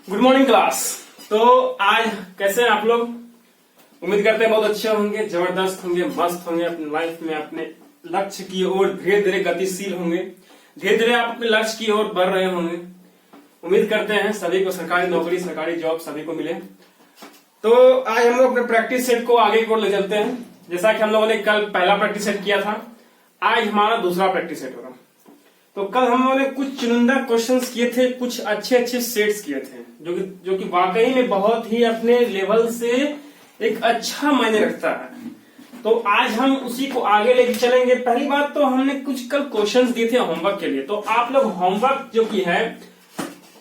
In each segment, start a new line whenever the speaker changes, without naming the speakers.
Good morning class. तो आज कैसे हैं आप लोग? उम्मीद करते हैं बहुत अच्छे होंगे, जबरदस्त होंगे, मस्त होंगे, अपनी लाइफ में अपने लक्ष्य की ओर धीरे धीरे गतिशील होंगे, धीरे धीरे आप अपने लक्ष्य की ओर बढ़ रहे होंगे। उम्मीद करते हैं सभी को सरकारी नौकरी, सरकारी जॉब सभी को मिले। तो आज हम लोग अपने प्रैक्टिस सेट को आगे की ओर ले चलते हैं। जैसा कि हम लोगों ने कल पहला प्रैक्टिस सेट किया था, आज हमारा दूसरा प्रैक्टिस सेट होगा। तो कल हम लोगों ने कुछ चुनिंदा क्वेश्चंस किए थे, कुछ अच्छे अच्छे सेट्स किए थे, जो कि वाकई में बहुत ही अपने लेवल से एक अच्छा मायने रखता है। तो आज हम उसी को आगे लेके चलेंगे। पहली बात तो हमने कुछ कल क्वेश्चंस दिए थे होमवर्क के लिए, तो आप लोग होमवर्क जो की है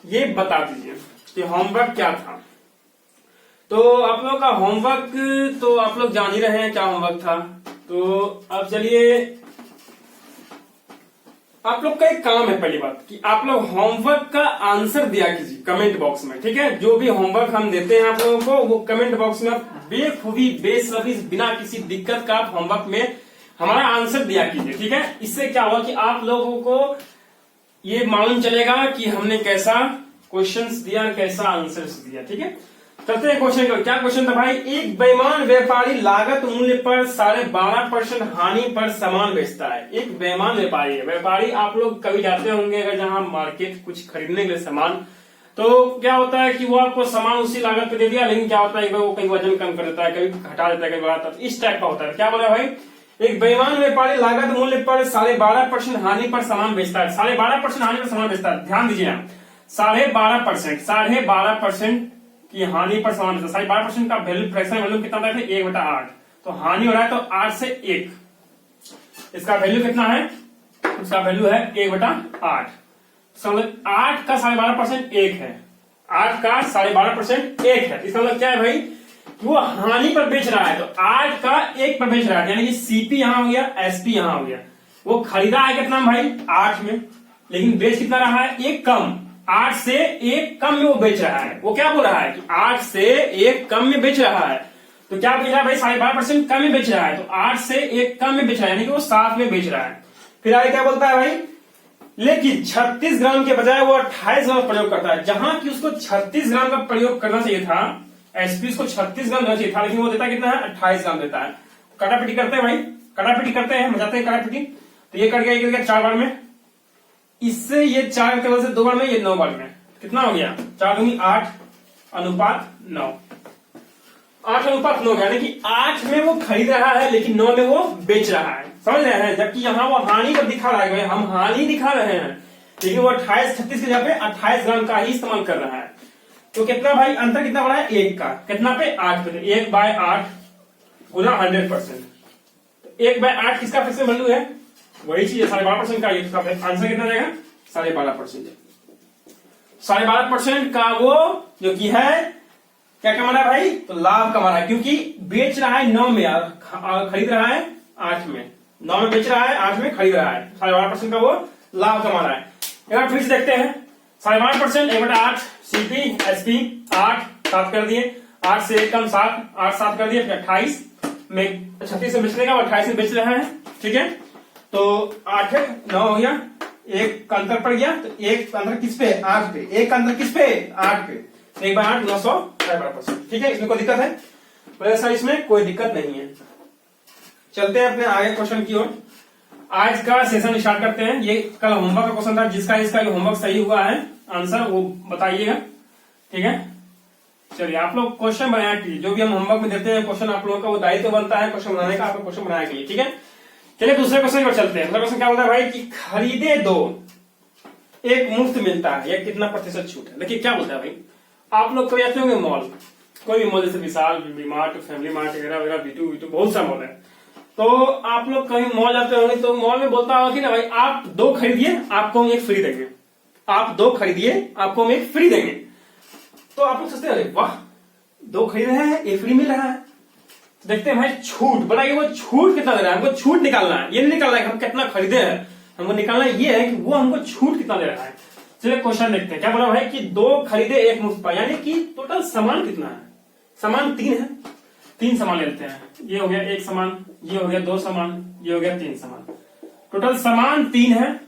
ये बता दीजिए कि होमवर्क क्या था। तो आप लोगों का होमवर्क तो आप लोग जान ही रहे हैं क्या होमवर्क था। तो अब चलिए, आप लोग का एक काम है पहली बात कि आप लोग होमवर्क का आंसर दिया कीजिए कमेंट बॉक्स में, ठीक है। जो भी होमवर्क हम देते हैं आप लोगों को वो कमेंट बॉक्स में आप बेखूबी बेसब्री बिना किसी दिक्कत का आप होमवर्क में हमारा आंसर दिया कीजिए, ठीक है। इससे क्या होगा कि आप लोगों को ये मालूम चलेगा कि हमने कैसा क्वेश्चंस दिया, कैसा आंसर्स दिया, ठीक है। चलते हैं क्वेश्चन को। क्या क्वेश्चन था भाई? एक बेईमान व्यापारी लागत मूल्य पर 12.5% हानि पर सामान बेचता है। एक बेईमान व्यापारी है। व्यापारी आप लोग कभी जाते होंगे अगर जहां मार्केट कुछ खरीदने के लिए सामान, तो क्या होता है कि वो आपको सामान उसी लागत पे दे दिया, लेकिन क्या होता है वो कहीं वजन कम कर देता है, कभी घटा देता है, कभी बढ़ाता है। इस टाइप का होता है। क्या बोला भाई? एक बेईमान व्यापारी लागत मूल्य पर 12.5% हानि पर सामान बेचता है। 12.5% हानि पर सामान बेचता है। ध्यान दीजिए, 12.5% की हानि पर सामान बेचता है। 12.5% का वैल्यू फ्रैक्शन वैल्यू कितना था? 1/8। तो हानि हो रहा है तो 8 से 1, इसका वैल्यू कितना है? इसका वैल्यू है 1/8। 8 का 12.5% 1 है, 8 का 12.5% 1 है। इसका मतलब क्या है भाई? वो हानि पर बेच रहा है, तो 8 का 1 पर बेच रहा है, यानी कि सीपी यहां हो गया, एसपी यहां हो गया। वो खरीदा है कितना भाई? 8 में, लेकिन बेच कितना रहा है? 1 कम। 8 से 1 कम में वो बेच रहा है। वो क्या बोल रहा है कि 8 से 1 कम में बेच रहा है। तो क्या बेच रहा है भाई? 12.5% कम में बेच रहा है, तो 8 से 1 कम में बेच रहा है, यानी कि वो 7 में बेच रहा है। फिर आगे क्या बोलता है भाई? लेकिन 36 ग्राम के बजाय वो 28 ग्राम प्रयोग करता है। जहां की उसको 36 ग्राम का प्रयोग करना चाहिए था, एसपी उसको 36 ग्राम देना चाहिए था, लेकिन वो देता कितना है? 28 ग्राम देता है। कटापिटी करते हैं भाई, कटापिटी करते हैं, मजाते हैं कटापिटी। तो ये कट गया, ये कट गया 4 बार में, इससे ये 4 के वजह से 2 बार में, ये 9 बार में। कितना हो गया? 4 दूनी 8 अनुपात 9, 8 अनुपात 9, यानी कि 8 में वो खरीद रहा है लेकिन 9 में वो बेच रहा है। समझ रहे हैं? जबकि यहाँ वो हानि पर दिखा रहा है, हम हानि दिखा रहे हैं, लेकिन वो 36 के जगह पे 28 ग्राम का ही इस्तेमाल कर रहा है। तो कितना भाई अंतर कितना बड़ा है? 1 का। कितना पे? 8 पे। 1/8 गुना 100%। 1/8 किसका फ्रैक्शन वैल्यू है? वही चीज है 12.5% का। इसका आंसर कितना जाएगा? 12.5%। 12.5% का वो जो की है क्या कमा रहा है भाई? तो लाभ कमा रहा है, क्योंकि बेच रहा है 9 में, खरीद रहा है 8 में। 9 में बेच रहा है, 8 में खरीद रहा है। 12.5% का वो लाभ कमा रहा है। एक बार फिर से देखते हैं। 12.5% 1/8 सीपी एसपी 8 7 कर दिए, 8 से 1 कम 7, 8 7 कर दिए, 28 में 36 से बेचने का 28 में बेच रहा है, ठीक है। तो 8 9 हो गया, 1 का अंतर पड़ गया, तो 1 का अंतर किस पे? 8 पे। 1 का अंतर किस पे? 8 पे। 1/8 900 12%, ठीक है। इसमें कोई दिक्कत है? बोले सर इसमें कोई दिक्कत नहीं है। चलते हैं अपने आगे क्वेश्चन की ओर। आज का सेशन स्टार्ट करते हैं। ये कल होमवर्क का क्वेश्चन था, जिसका इसका होमवर्क सही हुआ है आंसर वो बताइएगा, ठीक है। चलिए आप लोग क्वेश्चन बनाया कीजिए। जो भी हम होमवर्क में देते हैं क्वेश्चन, आप लोगों का वो दायित्व बनता है क्वेश्चन बनाने का, आपको क्वेश्चन बनाया कीजिए, ठीक है। चलिए दूसरे क्वेश्चन पर चलते हैं। दूसरा क्वेश्चन क्या बोलता है भाई कि खरीदे 2 1 मुफ्त मिलता है, यह कितना प्रतिशत छूट है? देखिए क्या बोलता है भाई, आप लोग कभी आते होंगे मॉल, कोई भी मॉल, जैसे विशाल, वी-मार्ट, फैमिली मार्ट वगैरह वगैरह, V2 बहुत सा मॉल है। तो आप लोग कहीं मॉल जाते होंगे तो मॉल में बोलता होगा कि ना भाई आप 2 खरीदिए आपको हम 1 फ्री देंगे, आप 2 खरीदिए आपको हम 1 फ्री देंगे। तो आप लोग सोचते हैं वाह 2 खरीद रहे हैं 1 फ्री मिल रहा है। तो देखते हैं भाई छूट बताइए, वो छूट कितना दे रहा है? हमको छूट निकालना है, ये नहीं निकालना है कि हम कितना खरीदे हैं, हमको निकालना ये है कि वो हमको छूट कितना दे रहा है। चलिए क्वेश्चन देखते हैं। क्या बोला भाई कि 2 खरीदे 1 मुफ्त पाए, यानी कि टोटल सामान कितना है? सामान 3 है, 3 सामान लेते हैं। ये हो गया 1 सामान, ये हो गया 2 सामान, ये हो गया 3 सामान। टोटल सामान 3 है,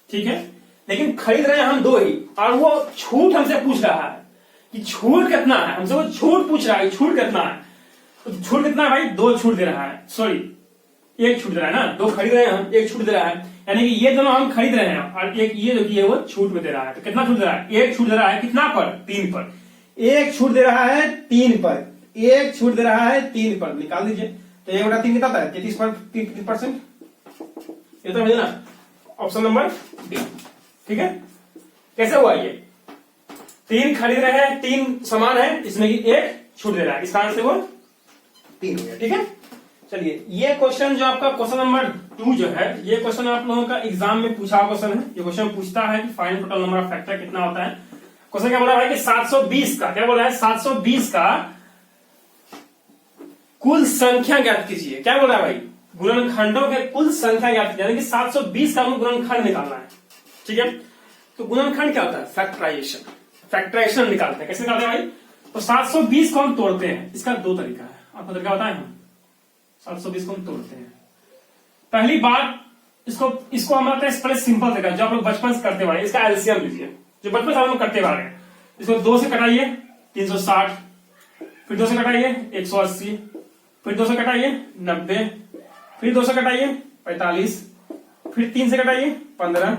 ठीक है, लेकिन खरीद रहे हैं हम 2 ही, और वो छूट हमसे पूछ रहा है कि छूट कितना है, हमसे वो छूट पूछ रहा है, छूट कितना है। तो छूट कितना है भाई, 2 छूट दे रहा है, सॉरी 1 छूट दे रहा है ना, 2 खरीद रहे हैं हम, 1 छूट दे रहा है, यानी कि ये दोनों हम खरीद रहे हैं और एक ये जो कि है वो छूट में दे रहा है। तो कितना छूट दे रहा है, 1 छूट दे रहा है, कितना पर, 3 पर। 1 छूट दे रहा है 3 पर, 1 छूट दे रहा है 3 पर, निकाल दीजिए। तो 1/3 कितना है, 33%। ये तो ना ऑप्शन नंबर डी, ठीक है। कैसे हुआ ये, 3 खरीद रहे हैं, 3 सामान है, इसमें 1 छूट दे रहा है, इसका आंसर वो 3 हो गया, ठीक है। चलिए ये क्वेश्चन जो आपका क्वेश्चन नंबर 2 जो है, ये क्वेश्चन आप लोगों का एग्जाम में पूछा क्वेश्चन है। ये क्वेश्चन पूछता है कि find total number of factor कितना होता है। क्वेश्चन क्या बोला है कि 720 का, क्या बोला है, 720 का कुल संख्या ज्ञात कीजिए। क्या बोला है भाई, गुणनखंडों के कुल संख्या ज्ञात कीजिए, यानी कि 720 का गुणनखंड निकालना है, ठीक है। तो गुणनखंड क्या होता है, फैक्टराइजेशन, फैक्टराइजेशन निकालते हैं। कैसे निकालते हैं भाई, तो 720 को हम तोड़ते हैं, इसका 2 तरीका है, आपको तरीका बताएं हम। 720 को हम तोड़ते हैं, पहली बात इसको हम आते हैं पहले सिंपल तरीका जो आप लोग बचपन से करते वाले, इसका एलसीएम लीजिए, जो बचपन से हम लोग करते वाले हैं। इसको 2 से कटाइए 360, फिर 2 से कटाइए 180, फिर 2 से कटाइए 90, फिर 2 से कटाइए 45, फिर 3 से कटाइए 15,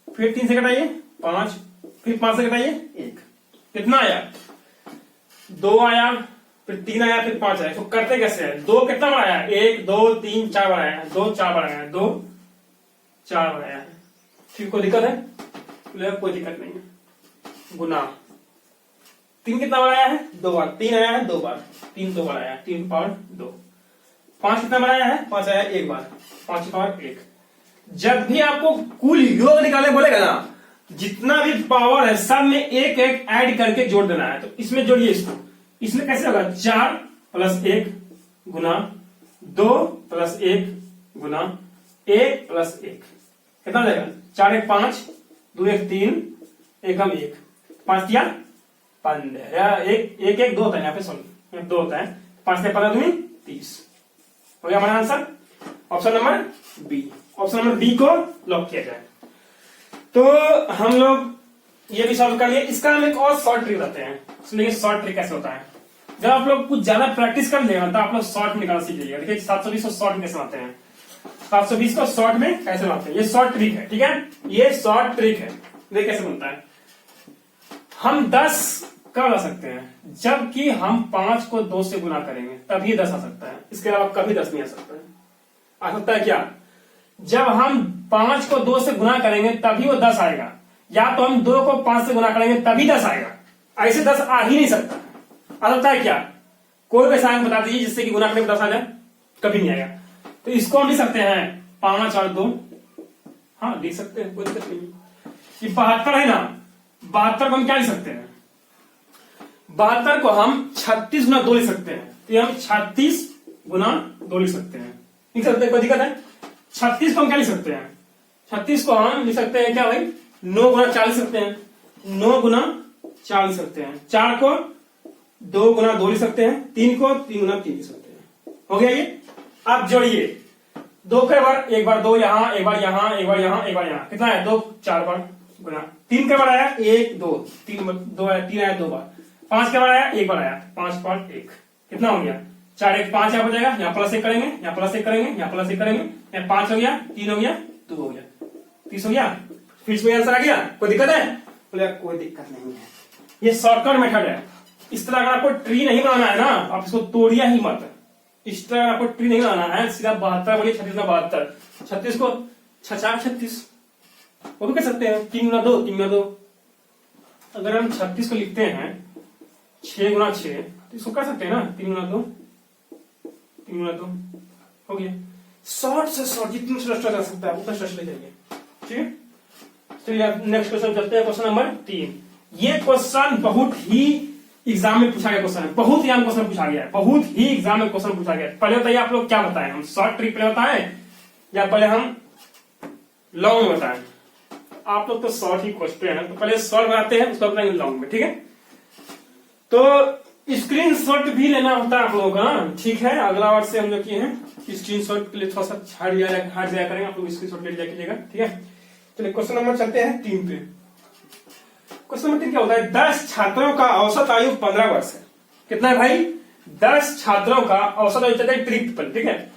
फिर 3 से कटाइए 5, फिर 5 से कटाइए 1। कितना आया, 2 आया, फिर 3 आया, फिर 5 आया। तो करते कैसे है, 2 कितना बार आया, 1 2 3 4 बार आया, 2 4 बार आया, 2 4 बार आया, ठीक। कोई दिक्कत है, कोई दिक्कत नहीं है। गुना 3 कितना बार आया है, 2 बार, 3 आया है 2 बार, 3 2 बार आया, 3 पावर 2। 5 कितना बार आया है, 5 आया 1 बार, 5 पावर 1। जब भी आपको कुल योग निकालने बोलेगा ना, जितना भी पावर है सब में 1 1 ऐड करके जोड़ देना है। तो इसमें जोड़िए इसको, इसमें कैसे होगा, 4 + 1 गुना 2 + 1 गुना 1 + 1, कितना देगा, 4 1 5, 2 1 3, 1 हम 1, 5 दिया 15, 1 1 1 2 होता है यहाँ पे, सॉरी 2 होता है, 5 से 15 दूनी 30, हो गया हमारा answer option number B. Option number B को लॉक किया जाए। तो हम लोग ये भी सॉल्व कर लिए। इसका हम एक और शॉर्ट ट्रिक बताते हैं, सुनिए शॉर्ट ट्रिक कैसे होता है। जब आप लोग कुछ ज्यादा प्रैक्टिस कर लेगा तो आप लोग शॉर्ट निकालना सीख जाइएगा। देखिए 720 को शॉर्ट कैसे बनाते हैं, 720 को शॉर्ट में कैसे बनाते हैं, ये शॉर्ट ट्रिक है, ठीक है, ये शॉर्ट ट्रिक है। देखिए कैसे बनता है, हम 10 कब ला सकते हैं, जबकि हम 5 को 2 से गुना करेंगे तभी 10 आ सकता है, इसके अलावा कभी 10 नहीं आ सकता है। आ सकता है क्या, जब हम 5 को 2 से गुना करेंगे तभी वो 10 आएगा, या तो हम 2 को 5 से गुना करेंगे तभी 10 आएगा, ऐसे 10 आ ही नहीं सकता। आ सकता है क्या, कोई भी संख्या बता दीजिए जिससे कि गुना करने में 10 आ जाए, कभी नहीं आएगा। तो इसको हम लिख सकते हैं 5 और 2, हाँ लिख सकते हैं, कोई दिक्कत नहीं। ये 72 है ना, 72 को हम क्या लिख सकते हैं, 72 को हम 36 गुना 2 लिख सकते हैं। तो ये हम 36 गुना 2 लिख सकते हैं, लिख सकते हैं, कोई दिक्कत है। 36 को हम क्या लिख सकते हैं, 36 को हम लिख सकते हैं क्या भाई, 9 गुना 4 लिख सकते हैं, 9 गुना 4 लिख सकते हैं। 4 को 2 गुना 2 लिख सकते हैं, 3 को 3 गुना 3 लिख सकते हैं। हो गया ये। आप जोड़िए 2 के बार, एक बार 2 यहाँ, एक बार यहाँ, एक बार यहाँ, एक बार यहाँ, कितना है 2 4 बार गुना। 3 के बार आया 1 2, 3 2 आया, 3 आया 2 बार। 5 के बार आया 1 बार आया, 5 5 1, कितना हो गया 4 1 5 यहाँ हो जाएगा, यहाँ प्लस 1 करेंगे, यहाँ प्लस 1 करेंगे, यहाँ प्लस 1 करेंगे, यहाँ 5 हो गया, 3 हो गया, 2 हो गया, 30 हो गया। फिर इसमें आंसर आ गया, कोई दिक्कत है, बोले कोई दिक्कत नहीं है। ये शॉर्टकट मेथड है। इस तरह अगर आपको ट्री नहीं बनाना है ना, आप इसको तोड़िया ही मत। इस तरह आपको ट्री नहीं बनाना है, सीधा 72 बोलिए 36 में 72, 36 को 6 36 वो भी कर सकते हैं, 3 गुना 2 3 गुना 2। अगर हम 36 को लिखते हैं 6 गुना 6, तो इसको कर सकते हैं ना 3 गुना 2 3 गुना 2, हो गया। शॉर्ट से शॉर्ट जितना श्रेष्ठ जा सकता है उतना श्रेष्ठ ले जाइए, ठीक है। चलिए नेक्स्ट क्वेश्चन चलते हैं, क्वेश्चन नंबर 3। ये क्वेश्चन बहुत ही एग्जाम में पूछा गया क्वेश्चन है, बहुत ही आम क्वेश्चन पूछा गया है, बहुत ही एग्जाम में क्वेश्चन पूछा गया है। पहले बताइए आप लोग क्या बताएं, हम शॉर्ट ट्रिक पहले बताएं या पहले हम लॉन्ग में बताएं। आप लोग तो शॉर्ट ही खोजते हैं, तो पहले शॉर्ट बनाते हैं, उसको बताएंगे लॉन्ग में, ठीक है। तो स्क्रीन शॉट भी लेना होता है आप लोगों का, ठीक है। अगला बार से हम जो किए हैं स्क्रीन शॉट के लिए थोड़ा सा हट जाया करेंगे, आप लोग स्क्रीन शॉट ले जाइएगा, ठीक है। चलिए क्वेश्चन नंबर चलते हैं 3 पे। क्वेश्चन नंबर 3 क्या होता है, 10 छात्रों का औसत आयु 15 वर्ष है। कितना है भाई, 10 छात्रों का औसत आयु, चलते हैं ट्रिक पर, ठीक है।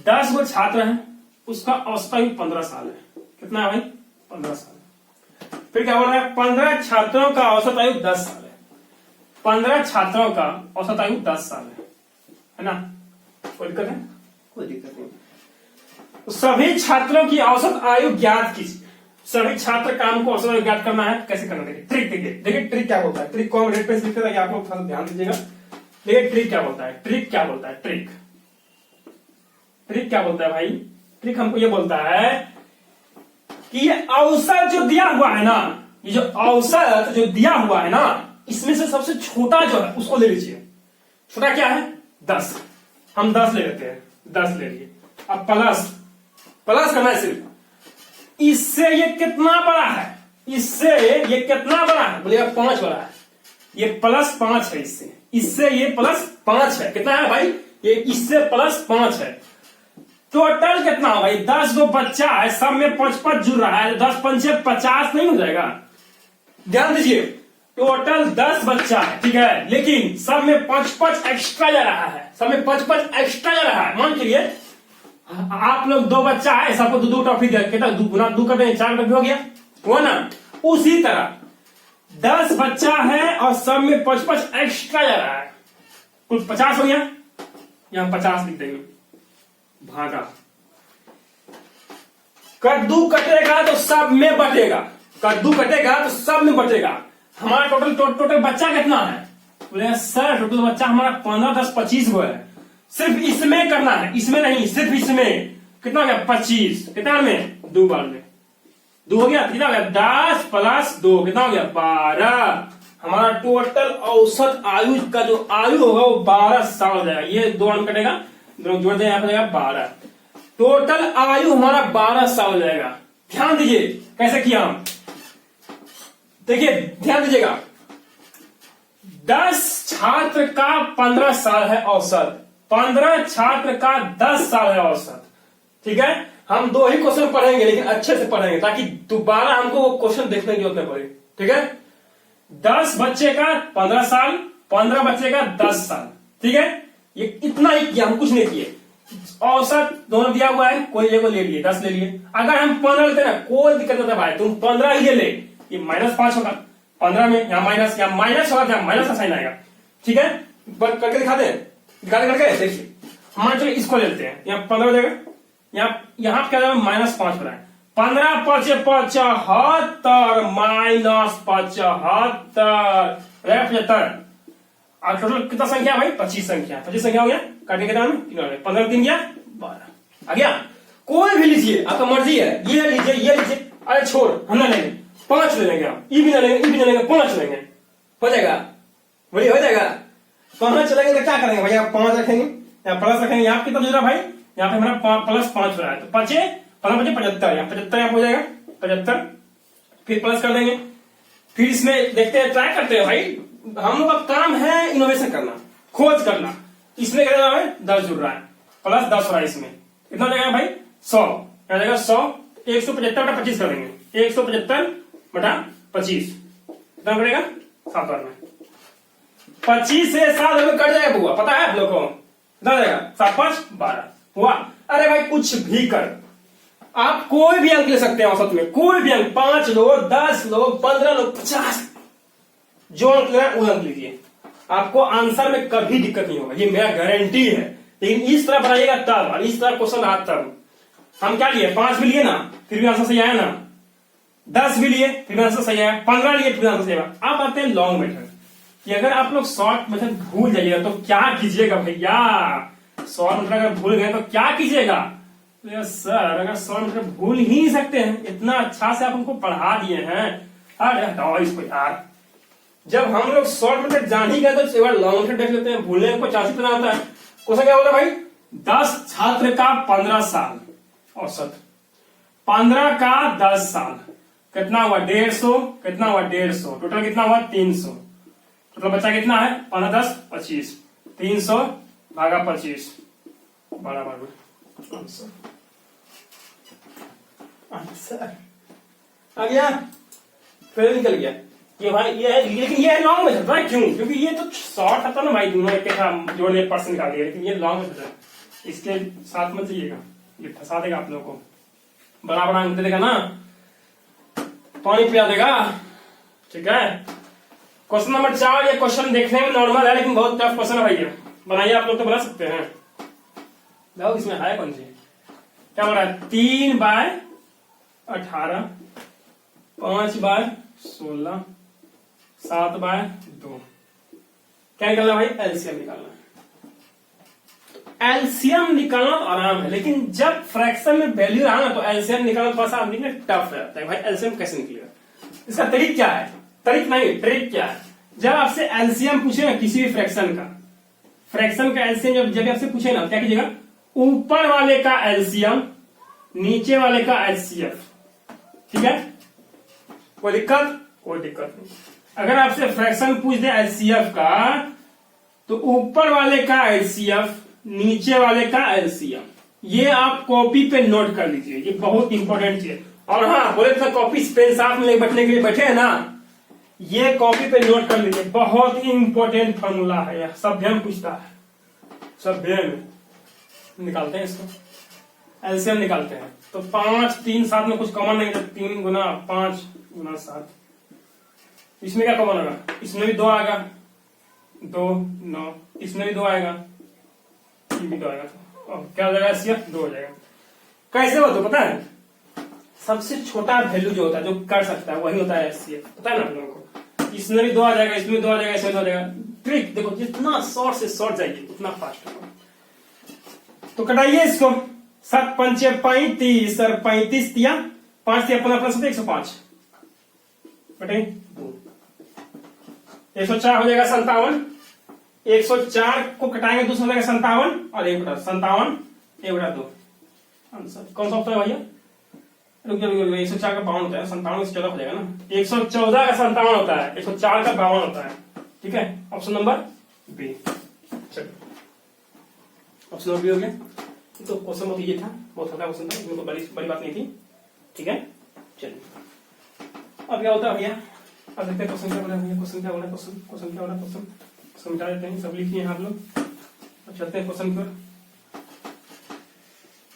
10 वो छात्र हैं, उसका औसत आयु 15 साल है। कितना है भाई, 15 साल। फिर क्या बोल रहा है, 15 छात्रों का औसत आयु 10 साल है। 15 छात्रों का औसत आयु 10 साल है ना। कोई दिक्कत है, कोई दिक्कत नहीं। तो सभी छात्रों की औसत आयु ज्ञात कीजिए। सभी छात्र का हमको औसत आयु ज्ञात करना है, कैसे करना, देखिए ट्रिक। देखिए ट्रिक क्या बोलता है, ट्रिक को हम रेड पेन से लिखते हैं, आप लोग थोड़ा ध्यान दीजिएगा। देखिए ट्रिक क्या बोलता है, ट्रिक क्या बोलता है, ट्रिक क्या बोलता है भाई, ट्रिक हमको ये बोलता है कि ये औसत जो दिया हुआ है ना, ये जो औसत जो दिया हुआ है ना, इसमें से सबसे छोटा जो है उसको ले लीजिए। छोटा क्या है, 10। हम 10 ले लेते हैं, 10 ले लिए। अब प्लस करना है सिर्फ। इससे ये कितना बड़ा है, इससे ये कितना बड़ा है, बोलिएगा 5 बड़ा है। ये +5 है, इससे ये +5 है। कितना है भाई, ये इससे +5 है। टोटल कितना हो भाई, 10 गो बच्चा है, सब में 5-5 जुड़ रहा है, 10 पंचे 50 नहीं हो जाएगा। ध्यान दीजिए, टोटल 10 बच्चा है, ठीक है, लेकिन सब में 5-5 एक्स्ट्रा जा रहा है, सब में 5-5 एक्स्ट्रा जा रहा है। मान के लिए आप लोग 2 बच्चा है, सबको 2 टॉफी दिया, कितना 2 गुना 2 कर दें, 4 टॉफी हो गया, वो ना। उसी तरह 10 बच्चा है और सब में 5-5 एक्स्ट्रा जा रहा है, कुल 50 हो गया। यहां 50 लिख देंगे, भागा। कद्दू कटेगा तो सब में बटेगा, कद्दू कटेगा तो सब में बटेगा। हमारा टोटल बच्चा कितना है, बोले सर टोटल बच्चा हमारा 15, 10, 25 गो है। सिर्फ इसमें करना है, इसमें नहीं, सिर्फ इसमें। कितना हो गया, 25। कितना में, 2 बार में 2 हो गया। कितना हो गया, 10 + 2 कितना हो गया, 12। हमारा टोटल औसत आयु का जो आयु होगा वो 12 साल हो जाएगा। ये 2 अंक कटेगा, दोनों जोड़ दें, यहां पर जाएगा 12। टोटल आयु हमारा 12 साल हो जाएगा। ध्यान दीजिए कैसे किया हम, देखिए ध्यान दीजिएगा। 10 छात्र का 15 साल है औसत, 15 छात्र का 10 साल है औसत, ठीक है। हम 2 ही क्वेश्चन पढ़ेंगे, लेकिन अच्छे से पढ़ेंगे ताकि दोबारा हमको वो क्वेश्चन देखने की जरूरत नहीं पड़े, ठीक है। 10 बच्चे का 15 साल, 15 बच्चे का 10 साल, ठीक है। ये इतना ही किया, हम कुछ नहीं किए। औसत दोनों दिया हुआ है, कोई एगो ले लिए, 10 ले लिए। अगर हम 15 लेते ना, कोई दिक्कत नहीं भाई, तुम 15 ही ले, ये -5 होगा 15 में, यहाँ माइनस, यहाँ माइनस होगा, यहाँ माइनस का साइन आएगा, ठीक है। करके दिखा दे, करके देखिए। हमारे चलिए इसको ले लेते हैं, यहाँ 15 हो जाएगा, यहाँ क्या जाएगा, -5 हो रहा है। 15 × 5 = 75 -75 75। और टोटल कितना संख्या है भाई, 25 संख्या। 25 संख्या हो गया, काटने के दाम में 3 हो गया, 15 3 गया 12 आ गया। कोई भी लीजिए, आपका मर्जी है, ये लीजिए, ये लीजिए। अरे छोड़, हम ना लेंगे, 5 ले लेंगे, ई भी ना लेंगे, ई भी ना लेंगे, 5 लेंगे, हो जाएगा, बोलिए हो जाएगा। 5 चलेंगे तो क्या करेंगे भैया, 5 रखेंगे, यहाँ प्लस रखेंगे। यहाँ कितना जुड़ा भाई, यहाँ पे हमारा +5 हो रहा है, तो 5 15 75, यहाँ 75 यहाँ हो जाएगा 75। फिर प्लस कर देंगे, फिर इसमें देखते हैं, ट्राई करते हैं भाई। हम लोग का काम है इनोवेशन करना, खोज करना। इसमें क्या है, 10 जुड़ रहा है, +10 हो रहा है इसमें। कितना जाएगा भाई, 100 क्या जाएगा, 100। 175 × 25 कर देंगे, 175 / 25 कितना पड़ेगा, 7 बार में। 25 से 7 में कट जाएगा बुआ, पता है आप लोग को, कितना जाएगा, 7 5 12 हुआ। अरे भाई कुछ भी कर, आप कोई भी अंक ले सकते हैं औसत में, कोई भी अंक, 5 लो, 10 लो, 15 लो, 50, जो अंक लेना वो अंक लीजिए, आपको आंसर में कभी दिक्कत नहीं होगा, ये मेरा गारंटी है। लेकिन इस तरह बनाइएगा तब, और इस तरह क्वेश्चन रहा तब। हम क्या लिए, 5 भी लिए ना, फिर भी आंसर सही आया ना, 10 भी लिए फिर भी आंसर सही आया, 15 लिए फिर भी आंसर सही आया। अब आते हैं लॉन्ग मेथड, कि अगर आप लोग शॉर्ट मेथड भूल जाइएगा तो क्या कीजिएगा भैया। शॉर्ट मेथड अगर भूल गए तो क्या कीजिएगा, तो सर अगर शॉर्ट मेथड भूल ही नहीं सकते हैं, इतना अच्छा से आप हमको पढ़ा दिए हैं, अरे हटाओ इसको यार। जब हम लोग शॉर्ट मेथड जान ही गए तो एक बार लॉन्ग मेथड देख लेते हैं, भूलने को 40% आता है। क्वेश्चन क्या बोला भाई, 10 छात्र का 15 साल औसत, 15 का 10 साल, कितना हुआ 150, कितना हुआ 150, टोटल कितना हुआ 300। टोटल बच्चा कितना है, 15 10 25, 300 भागा 25 बराबर आंसर आ गया, फिर निकल गया। ये भाई ये है, लेकिन ये लॉन्ग में चलता है। क्यों? क्योंकि ये तो शॉर्ट था ना भाई, दोनों एक के साथ जोड़ने परसेंट निकाल दिया, लेकिन ये लॉन्ग में चलता है। इसके साथ मत जाइएगा, ये फंसा देगा आप लोगों को, बड़ा बड़ा अंक दे देगा ना, पानी पिला देगा। ठीक है, क्वेश्चन नंबर 4। ये क्वेश्चन देखने में नॉर्मल है लेकिन बहुत टफ क्वेश्चन है भाई। बनाइए, आप लोग तो बना सकते हैं। देखो इसमें है कौन सी, क्या बना है? 3/18, 5/16, 7/2। क्या निकालना भाई? एलसीएम निकालना है। एलसीएम निकालना तो आराम है, लेकिन जब फ्रैक्शन में वैल्यू रहा ना तो एलसीएम निकालना थोड़ा सा आदमी के लिए टफ रहता है। भाई एलसीएम कैसे निकलेगा? इसका तरीक क्या है? तरीक नहीं, ट्रिक क्या है? जब आपसे एलसीएम पूछे ना किसी भी फ्रैक्शन का एलसीएम जब आपसे पूछे ना, क्या कीजिएगा? ऊपर वाले का एलसीएम, नीचे वाले का एचसीएफ। ठीक है, कोई दिक्कत? कोई दिक्कत नहीं। अगर आपसे फ्रैक्शन पूछ दे एचसीएफ का, तो ऊपर वाले का एचसीएफ, नीचे वाले का एलसीएम, ये आप कॉपी पे नोट कर लीजिए, ये बहुत इंपॉर्टेंट चीज है। और हाँ, बोले तो कॉपी पेन साथ में बैठने के लिए बैठे है ना, ये कॉपी पे नोट कर लीजिए, बहुत ही इंपॉर्टेंट फॉर्मूला है। यह सभ्य में पूछता है, सभ्य में निकालते हैं इसको, एलसीएम निकालते हैं। तो 5, 3, 7 में कुछ कॉमन नहीं है, 3 गुना 5 गुना 7। इसमें क्या कॉमन होगा? इसमें भी 2 आएगा, 2, 9, इसमें भी 2 आएगा, ये भी 2 आएगा। तो क्या हो जाएगा? एचसीएफ 2 हो जाएगा। कैसे हो तो पता है? सबसे छोटा वैल्यू जो होता है, जो कर सकता है, वही होता है एचसीएफ। पता है ना आप लोगों को? इसमें भी 2 आ जाएगा, इसमें 2 आ जाएगा, इसमें 2 आ जाएगा। ट्रिक देखो, जितना शॉर्ट से शॉर्ट जाइए उतना फास्ट होगा। तो कटाइए इसको। 7 पंचे 35, सर 35 दिया, 5 दिया, 15 + 105 बटे 2, 104 हो जाएगा 57। 104 को कटाएंगे, दूसरा हो जाएगा 57 और 1/57, 1/2 आंसर। कौन सा ऑप्शन है भैया? रुक जाइए, 104 का 52 होता है, 57 से 14 हो जाएगा ना। 114 का 57 होता है, 104 का 52 होता है। ठीक है, ऑप्शन नंबर बी। चलिए, ऑप्शन नंबर बी हो गया। तो क्वेश्चन बहुत ये था, बहुत हल्का क्वेश्चन था, इसमें बड़ी बात नहीं थी। ठीक है, चलिए अब क्या होता है भैया? अब देखते हैं क्वेश्चन क्या बना भैया। क्वेश्चन क्या बना? क्वेश्चन क्या बना? क्वेश्चन समझा देते हैं, सब लिख लिए हैं आप लोग। अब चलते हैं क्वेश्चन पर।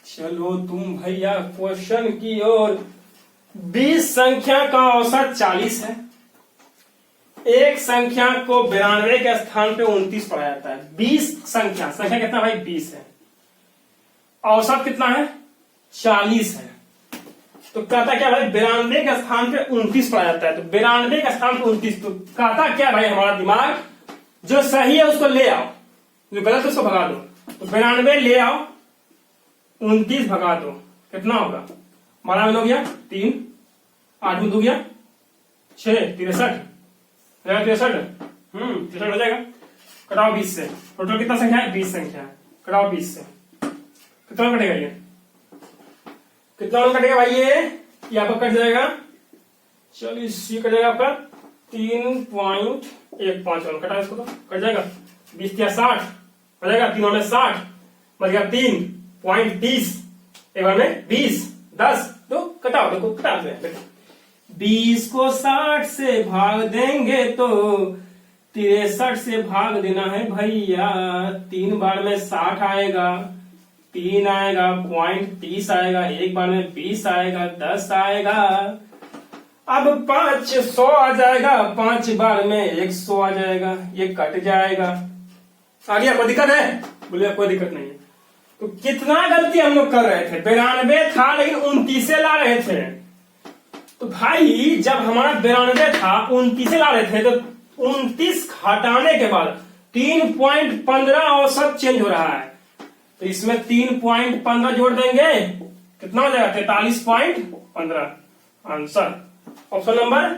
चलो तुम भैया क्वेश्चन की ओर। 20 संख्या का औसत 40 है। एक संख्या को 92 के स्थान पे 29 पढ़ा जाता है। 20 संख्या कितना भाई? 20 है। औसत कितना है? 40 है। तो कहता क्या भाई? 92 के स्थान पे 29 पढ़ा जाता है। तो 92 के स्थान पे 29, तो कहता क्या भाई? हमारा दिमाग जो सही है उसको ले आओ, जो गलत है उसको भगा दो। तो 92 ले आओ, 29 भगा दो, कितना होगा? 12 में हो गया 3, 8 में 2 गया 6, 63 63 हो जाएगा। कटाओ 20 से। टोटल कितना संख्या है? 20 संख्या है। कटाओ 20 से, कितना कटेगा ये? कितना कटेगा भाई? ये आपका कट जाएगा, चलिए ये कट जाएगा आपका 3.15। कटा इसको तो कट जाएगा। 20 या 60 हो जाएगा, 3 में 60 बच गया 3.30, एक बार में 20, 10। तो कटाओ, देखो कटाते हैं। 20 को 60 से भाग देंगे तो 63 से भाग देना है भैया। 3 बार में 60 आएगा, 3 आएगा, 0.30 आएगा, एक बार में 20 आएगा, 10 आएगा। अब 500 आ जाएगा, 5 बार में 100 आ जाएगा, ये कट जाएगा। आ गया? कोई दिक्कत है? बोलिए कोई दिक्कत नहीं है। तो कितना गलती हम लोग कर रहे थे? 92 था लेकिन 29 ला रहे थे। तो भाई जब हमारा 92 था 29 ला रहे थे, तो 29 हटाने के बाद 3.15 औसत चेंज हो रहा है। तो इसमें 3.15 जोड़ देंगे, कितना हो जाएगा? 43.15 आंसर। ऑप्शन नंबर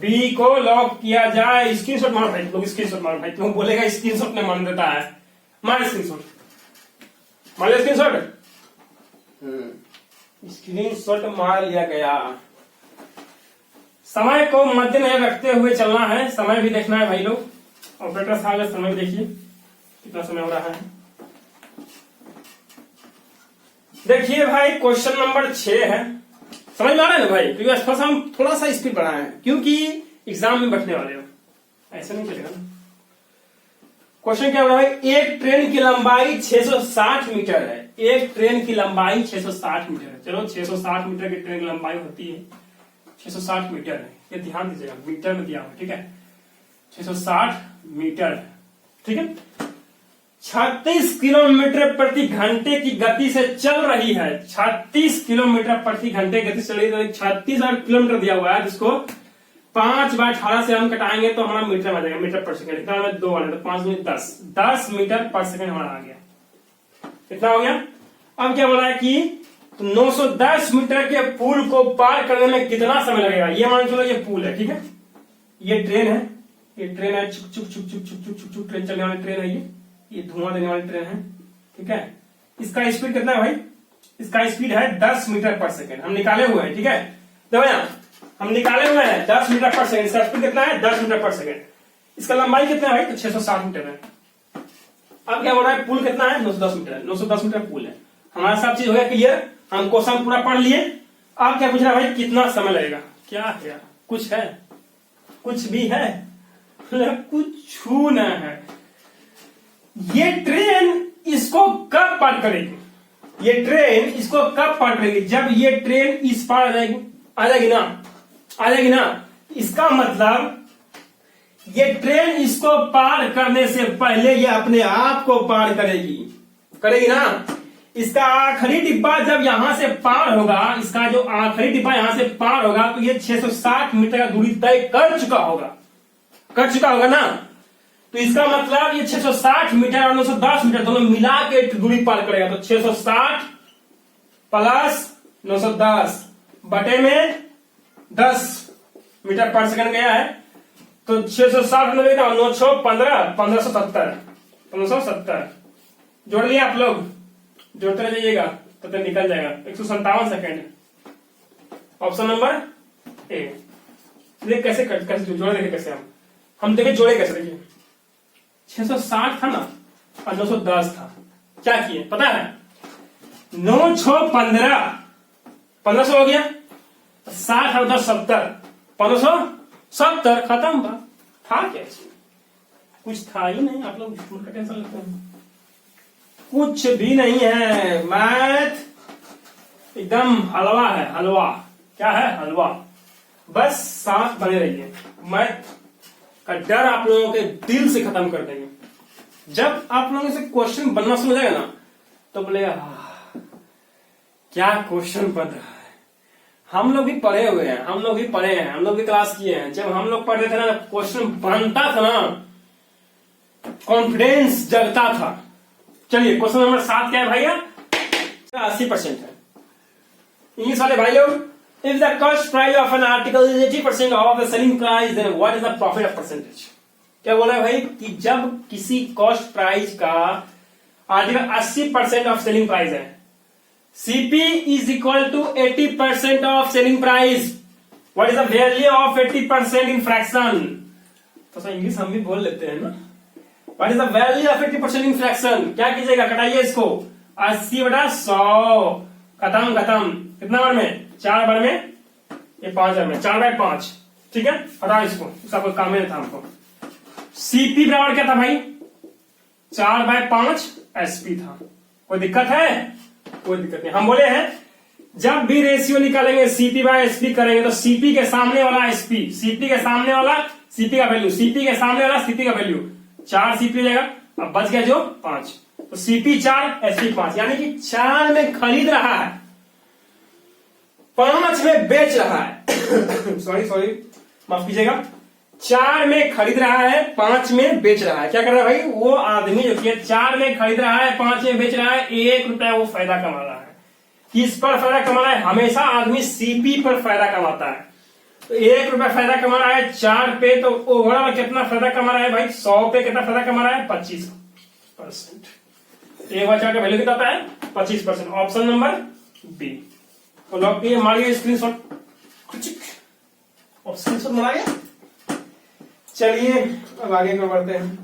बी को लॉक किया जाए। स्क्रीनशॉट मारो भाई लोग, स्क्रीनशॉट मारो भाई। तुम बोलेगा स्क्रीनशॉट नहीं मान देता है, मार स्क्रीनशॉट, मान लिया स्क्रीनशॉट। स्क्रीनशॉट मार लिया गया। समय को मद्देनजर रखते हुए चलना है, समय भी देखना है भाई लोग। ऑपरेटर साहब समय भी देखिए कितना समय हो रहा है। देखिए भाई क्वेश्चन नंबर 6 है। समझ में आ रहा है ना भाई? क्योंकि हम थोड़ा सा स्पीड बढ़ाए हैं, क्योंकि एग्जाम में बैठने वाले हो, ऐसा नहीं चलेगा ना। क्वेश्चन क्या हो रहा है, एक ट्रेन की लंबाई 660 मीटर है। एक ट्रेन की लंबाई 660 मीटर है। चलो 660 मीटर की ट्रेन की लंबाई होती है, 660 मीटर है, ये ध्यान दीजिएगा, मीटर में दिया हुआ, ठीक है, 660 मीटर, ठीक है। 36 किलोमीटर प्रति घंटे की गति से चल रही है। 36 किलोमीटर प्रति घंटे गति से चल रही है। 36,000 किलोमीटर दिया हुआ है, जिसको 5/18 से हम कटाएंगे तो हमारा मीटर आ जाएगा, मीटर पर सेकंड। इतना में 2 वाले तो 5 दूनी 10 मीटर पर सेकंड हमारा आ गया। कितना हो गया? अब क्या बोला है कि 910 मीटर के पुल को पार करने में कितना समय लगेगा। ये मान चलो ये पुल है, ठीक है, ये ट्रेन है, ये ट्रेन है, चुक चुक चुक चुक चुक चुक चुक चुक ट्रेन चलने वाली ट्रेन है, ये धुआं देने वाली ट्रेन है, ठीक है। इसका स्पीड कितना है भाई? इसका स्पीड है 10 मीटर पर सेकंड, हम निकाले हुए हैं, ठीक है। देखो यहाँ हम निकाले हुए हैं 10 मीटर पर सेकंड। इसका स्पीड कितना है? 10 मीटर पर सेकंड। इसका लंबाई कितना है भाई? तो 660 मीटर है। अब क्या हो रहा है, पुल कितना है? 910 मीटर है, 910 मीटर पुल है। हमारा सब चीज हो गया क्लियर, हम क्वेश्चन पूरा पढ़ लिए। अब क्या पूछ रहा है भाई, कितना समय लगेगा? क्या है यार, कुछ है? कुछ भी है? कुछ न है। ये ट्रेन इसको कब पार करेगी? ये ट्रेन इसको कब पार करेगी? जब ये ट्रेन इस पार आ जाएगी, आ जाएगी ना, आ जाएगी ना। इसका मतलब ये ट्रेन इसको पार करने से पहले ये अपने आप को पार करेगी, करेगी ना। इसका आखिरी डिब्बा जब यहां से पार होगा, इसका जो आखिरी डिब्बा यहां से पार होगा तो ये 660 मीटर का दूरी तय कर चुका होगा, कर चुका होगा ना। तो इसका मतलब ये 660 मीटर और 910 मीटर दोनों मिला के दूरी पार करेगा। तो 660 प्लस 910 बटे में 10 मीटर पर सेकंड गया है। तो 660 में 9 6 15 1570 1570 जोड़ लिया आप लोग, जोड़ते रह जाइएगा तो निकल जाएगा 157 सेकंड। Option number A. देख कैसे जोड़े, देखे कैसे हम देखे जोड़े कैसे, देखिए 660 था ना और 910 था, क्या किए पता है? 9 6 15 1500 हो गया, 60 और 10 70 1570 खत्म बात। था क्या इसमें? कुछ था ही नहीं। आप लोग का टेंशन लेते हैं, कुछ भी नहीं है। मैथ एकदम हलवा है, हलवा। क्या है? हलवा। बस साथ बने रहिए, मैथ का डर आप लोगों के दिल से खत्म कर देंगे। जब आप लोगों से क्वेश्चन बनना शुरू हो जाएगा ना तो बोलेगा क्या क्वेश्चन बन रहा है। हम लोग भी पढ़े हुए हैं, हम लोग भी पढ़े हैं, हम लोग भी क्लास किए हैं। जब हम लोग पढ़ते थे ना, क्वेश्चन बनता था ना, कॉन्फिडेंस जगता था। चलिए क्वेश्चन नंबर 7 क्या है भैया? 80% है। इंग्लिश वाले भाई लोग, if the cost price of an article is 80% of the selling price, then what is the profit of percentage? क्या बोला है भाई कि जब किसी कॉस्ट प्राइस का आर्टिकल 80% ऑफ सेलिंग प्राइस है, CP is equal to 80% of selling price, what is the value of 80% in fraction? तो सर इंग्लिश हम भी बोल लेते हैं ना। What is the value of 80% in fraction? क्या कीजिएगा, कटाइए इसको, 80/100 खत्म खत्म। कितना बार में? 4 बार में, ये 5 बार में, 4/5, ठीक है। हटा इसको, इसका कोई काम नहीं था हमको। सीपी बराबर क्या था भाई? 4/5 एसपी था। कोई दिक्कत है? कोई दिक्कत नहीं। हम बोले हैं जब भी रेशियो निकालेंगे सीपी बाय एसपी करेंगे तो सीपी के सामने वाला एसपी, सीपी के सामने वाला सीपी का वैल्यू, सीपी के सामने वाला सीपी का वैल्यू 4 सीपी हो जाएगा। अब बच गया जो 5, तो सीपी 4 एसपी 5, यानी कि 4 में खरीद रहा है, 5 में बेच रहा है। सॉरी माफ कीजिएगा, 4 में खरीद रहा है, 5 में बेच रहा है। क्या कर रहा है भाई? वो आदमी जो कि 4 में खरीद रहा है, 5 में बेच रहा है, 1 रुपया वो फायदा कमा रहा है। किस पर फायदा कमा रहा है? हमेशा आदमी सीपी पर फायदा कमाता है। तो 1 रुपया फायदा कमा रहा है 4 पे, तो ओवरऑल कितना फायदा कमा रहा है भाई? 100 पे कितना फायदा कमा रहा है? 25%। एक बार 4 का वैल्यू कितना आता है? 25%। ऑप्शन नंबर बी को लॉक किए, मारिए स्क्रीनशॉट, स्क्रीनशॉट मारिए। चलिए अब आगे को बढ़ते हैं।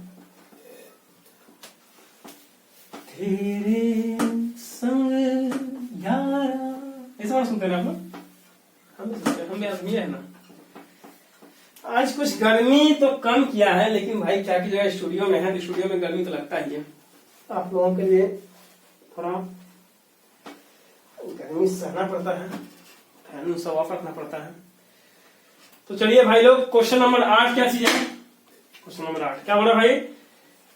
तेरे संग यारा, ऐसा सुनते हैं आप लोग? हम भी आदमी है ना। आज कुछ गर्मी तो कम किया है, लेकिन भाई क्या की जगह स्टूडियो में है तो स्टूडियो में गर्मी तो लगता ही है। आप लोगों के लिए थोड़ा गर्मी सहना पड़ता है, फैन सब ऑफ रखना पड़ता है। तो चलिए भाई लोग, क्वेश्चन नंबर 8 क्या चीज है? क्वेश्चन नंबर 8 क्या बोला भाई?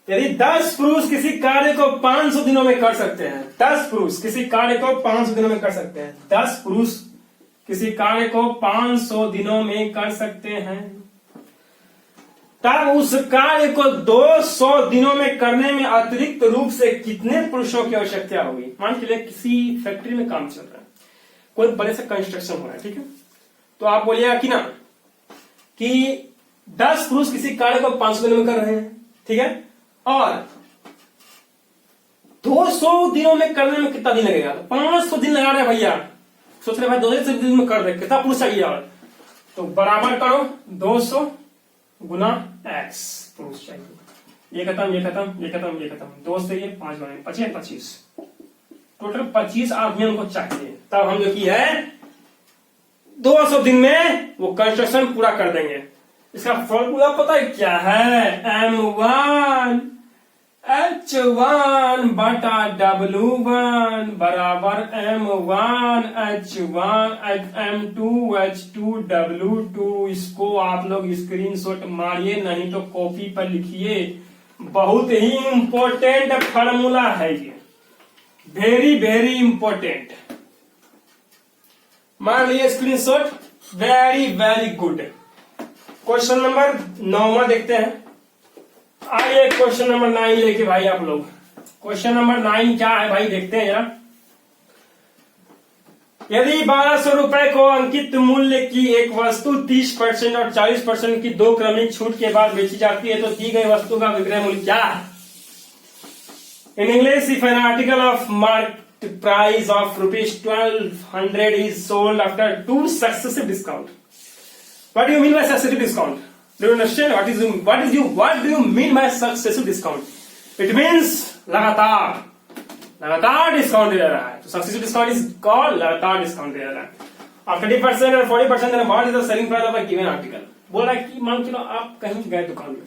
यदि 10 पुरुष किसी कार्य को 500 दिनों में कर सकते हैं, 10 पुरुष किसी कार्य को 500 दिनों में कर सकते हैं, 10 पुरुष किसी कार्य को 500 दिनों में कर सकते हैं, तब उस कार्य को 200 दिनों में करने में अतिरिक्त रूप से कितने पुरुषों की आवश्यकता होगी? मान के लिए किसी फैक्ट्री में काम चल रहा है, कोई बड़े से कंस्ट्रक्शन हो रहा है, ठीक है? तो आप बोलिएगा कि ना कि 10 पुरुष किसी कार्य को 500 दिनों में कर रहे हैं, ठीक है, और 200 दिनों में करने में कितना दिन लगेगा? तो 500 दिन लगा रहे भैया, सोच रहे भाई 200 दिन में कर रहे, कितना पुरुष चाहिए? और तो बराबर करो 200 गुना x पुरुष चाहिए। ये खत्म, ये खत्म, ये खत्म, ये खत्म, 2 से ये 5 बने 25, टोटल 25 आदमी हमको चाहिए। तब हम जो की है 200 दिन में वो कंस्ट्रक्शन पूरा कर देंगे। इसका फॉर्मूला पता है क्या है? M1 H1 बटा W1 बराबर M1 H1 M2 H2 W2। इसको आप लोग स्क्रीनशॉट मारिए, नहीं तो कॉपी पर लिखिए। बहुत ही इंपॉर्टेंट फॉर्मूला है ये, वेरी वेरी इंपॉर्टेंट। मान लिए screenshot, very very good. Question number 9 देखते हैं। आइए क्वेश्चन नंबर 9 लेके भाई आप लोग। क्वेश्चन नंबर 9 क्या है भाई, देखते हैं जरा। यदि 1200 रुपए को अंकित मूल्य की एक वस्तु 30% और 40% की 2 क्रमिक छूट के बाद बेची जाती है, तो दी गई वस्तु का विक्रय मूल्य क्या है? In English, if an article of market price of ₹1200 is sold after 2 successive discount, what do you mean by successive discount? Do you understand what do you mean by successive discount? It means लगातार discount दे रहा है। तो successive discount is called लगातार discount दे रहा है। और 30% और 40% then what is the selling price of a given article. बोल रहा है कि मान के लो आप कहीं गए दुकान में,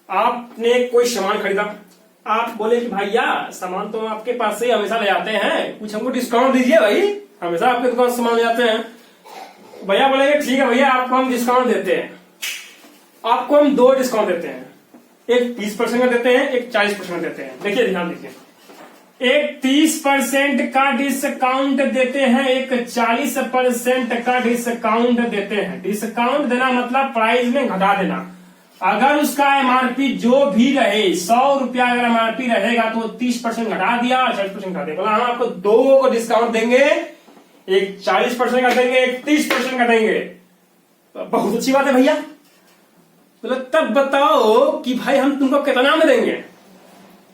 आपने कोई सामान खरीदा, आप बोले कि भैया सामान तो आपके पास से हमेशा ले आते हैं, कुछ हमको डिस्काउंट दीजिए भाई, हमेशा आपके दुकान से सामान ले आते हैं। भैया बोलेंगे ठीक है भैया, आपको हम डिस्काउंट देते हैं। आपको हम 2 डिस्काउंट देते हैं, एक 30% का देते हैं, एक 40% देते हैं। देखिए ध्यान दीजिए, एक 30% का डिस्काउंट देते हैं, एक 40% का डिस्काउंट देते हैं। डिस्काउंट देना मतलब प्राइस में घटा देना। अगर उसका एमआरपी जो भी रहे 100 रुपया अगर एमआरपी रहेगा तो 30% घटा दिया और 40% घटा दिया। बोला हाँ आपको 2 को डिस्काउंट देंगे, एक 40% का देंगे, एक 30% का देंगे। तो बहुत अच्छी बात है भैया। तो तब बताओ कि भाई हम तुमको कितना में देंगे?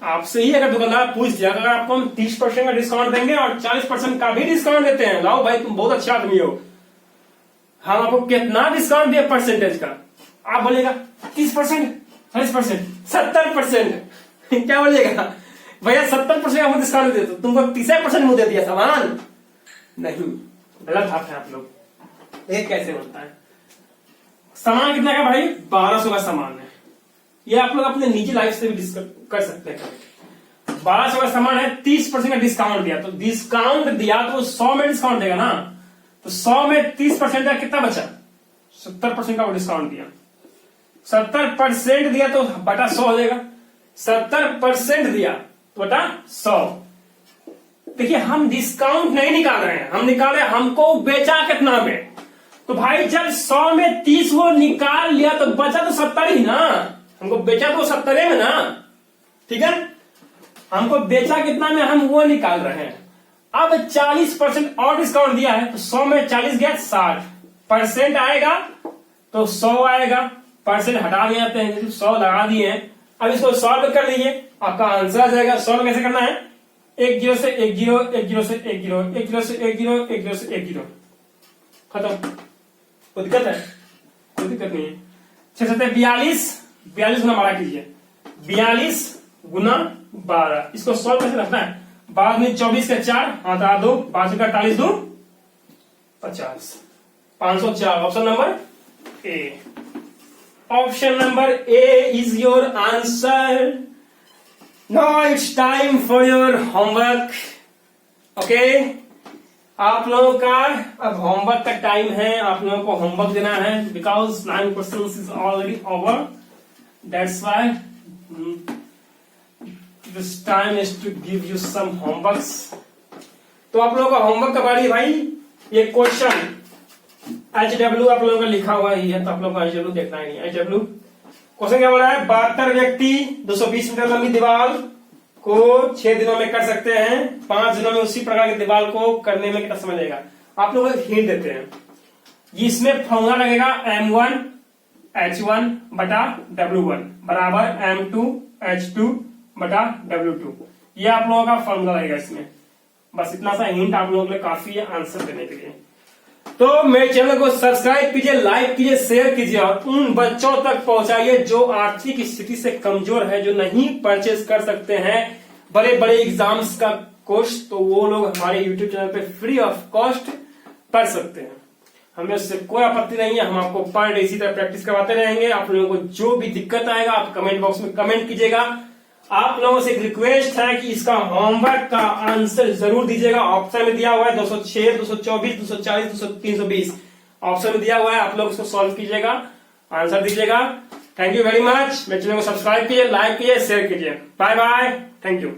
आपसे ही अगर दुकानदार पूछ दिया अगर आपको हम 30% का डिस्काउंट देंगे और 40% का भी डिस्काउंट देते हैं, लाओ भाई तुम बहुत अच्छा आदमी हो, हम आपको कितना डिस्काउंट दिए परसेंटेज का? आप बोलेगा 30%, 40%, 70%। क्या बोलिएगा भैया 70% का डिस्काउंट दे, तो तुमको 30% मुंह दे दिया सामान? नहीं, गलत बात है आप लोग। ये कैसे बनता है? सामान कितना का भाई? 1200 का सामान है। ये आप लोग अपने निजी लाइफ से भी डिस्कस कर सकते हैं। 1200 का सामान है, 30% का डिस्काउंट दिया, तो डिस्काउंट दिया तो 100 में डिस्काउंट देगा ना, तो 100 में 30% का कितना बचा? 70% का वो डिस्काउंट दिया। 70% दिया तो बटा 100 हो जाएगा। 70% दिया तो बटा 100। देखिए हम डिस्काउंट नहीं निकाल रहे हैं, हम निकाल रहे हैं हमको बेचा कितना में। तो भाई जब 100 में 30 वो निकाल लिया तो बचा तो 70 ही ना, हमको बेचा तो 70 में ना, ठीक है। हमको बेचा कितना में हम वो निकाल रहे हैं। अब 40% और डिस्काउंट दिया है तो 100 में 40 गया 60% आएगा तो 100 आएगा। परसेंट हटा दिए जाते हैं, 100 लगा दिए हैं। अब इसको 100 कर लीजिए, आपका आंसर आ जाएगा। 100 कैसे करना है? 1 0 से 1 0, 1 0 से 1 0, 1 0 से 1 0, 1 0 से 1 0, खत्म। कोई दिक्कत है? कोई दिक्कत नहीं है। 6 7 42, 42 गुना 12 कीजिए, 42 गुना 12। इसको 100 कैसे रखना है? बाद में 24 के 4 हटा दो, 5 का 48 दो 50, 504। Option number A. Option number A is your answer. Now it's time for your homework. Okay, आप लोगों का अब होमवर्क का टाइम है, आप लोगों को होमवर्क देना है because 9 questions is already over, that's why this time is to give you some homeworks. तो आप लोगों का होमवर्क का बारी भाई, ये क्वेश्चन HW आप लोगों का लिखा हुआ ही है, तो आप लोगों को HW देखना ही नहीं। HW क्वेश्चन क्या बोला है, 72 व्यक्ति 220 मीटर लंबी दीवार को 6 दिनों में कर सकते हैं, 5 दिनों में उसी प्रकार की दीवार को करने में कितना समय लगेगा। आप लोग हिंट देते हैं, इसमें फॉर्मूला लगेगा M1 H1 बटा W1 बराबर M2 H2 बटा W2। ये आप लोगों का फॉर्मूला लगेगा इसमें। बस इतना सा हिंट आप लोगों के लिए काफी है आंसर देने के लिए। तो मेरे चैनल को सब्सक्राइब कीजिए, लाइक कीजिए, शेयर कीजिए और उन बच्चों तक पहुंचाइए जो आर्थिक स्थिति से कमजोर है, जो नहीं परचेज कर सकते हैं बड़े बड़े एग्जाम्स का कोर्स, तो वो लोग हमारे YouTube चैनल पे फ्री ऑफ कॉस्ट पढ़ सकते हैं। हमें उससे कोई आपत्ति नहीं है, हम आपको पर डे इसी तरह प्रैक्टिस करवाते रहेंगे। आप लोगों को जो भी दिक्कत आएगा आप कमेंट बॉक्स में कमेंट कीजिएगा। आप लोगों से एक रिक्वेस्ट है कि इसका होमवर्क का आंसर जरूर दीजिएगा। ऑप्शन में दिया हुआ है 206, 224, 240, 320 ऑप्शन में दिया हुआ है, आप लोग उसको सॉल्व कीजिएगा, आंसर दीजिएगा। Thank you very much. मेरे चैनल को सब्सक्राइब कीजिए, लाइक कीजिए, शेयर कीजिए। Bye bye, thank you.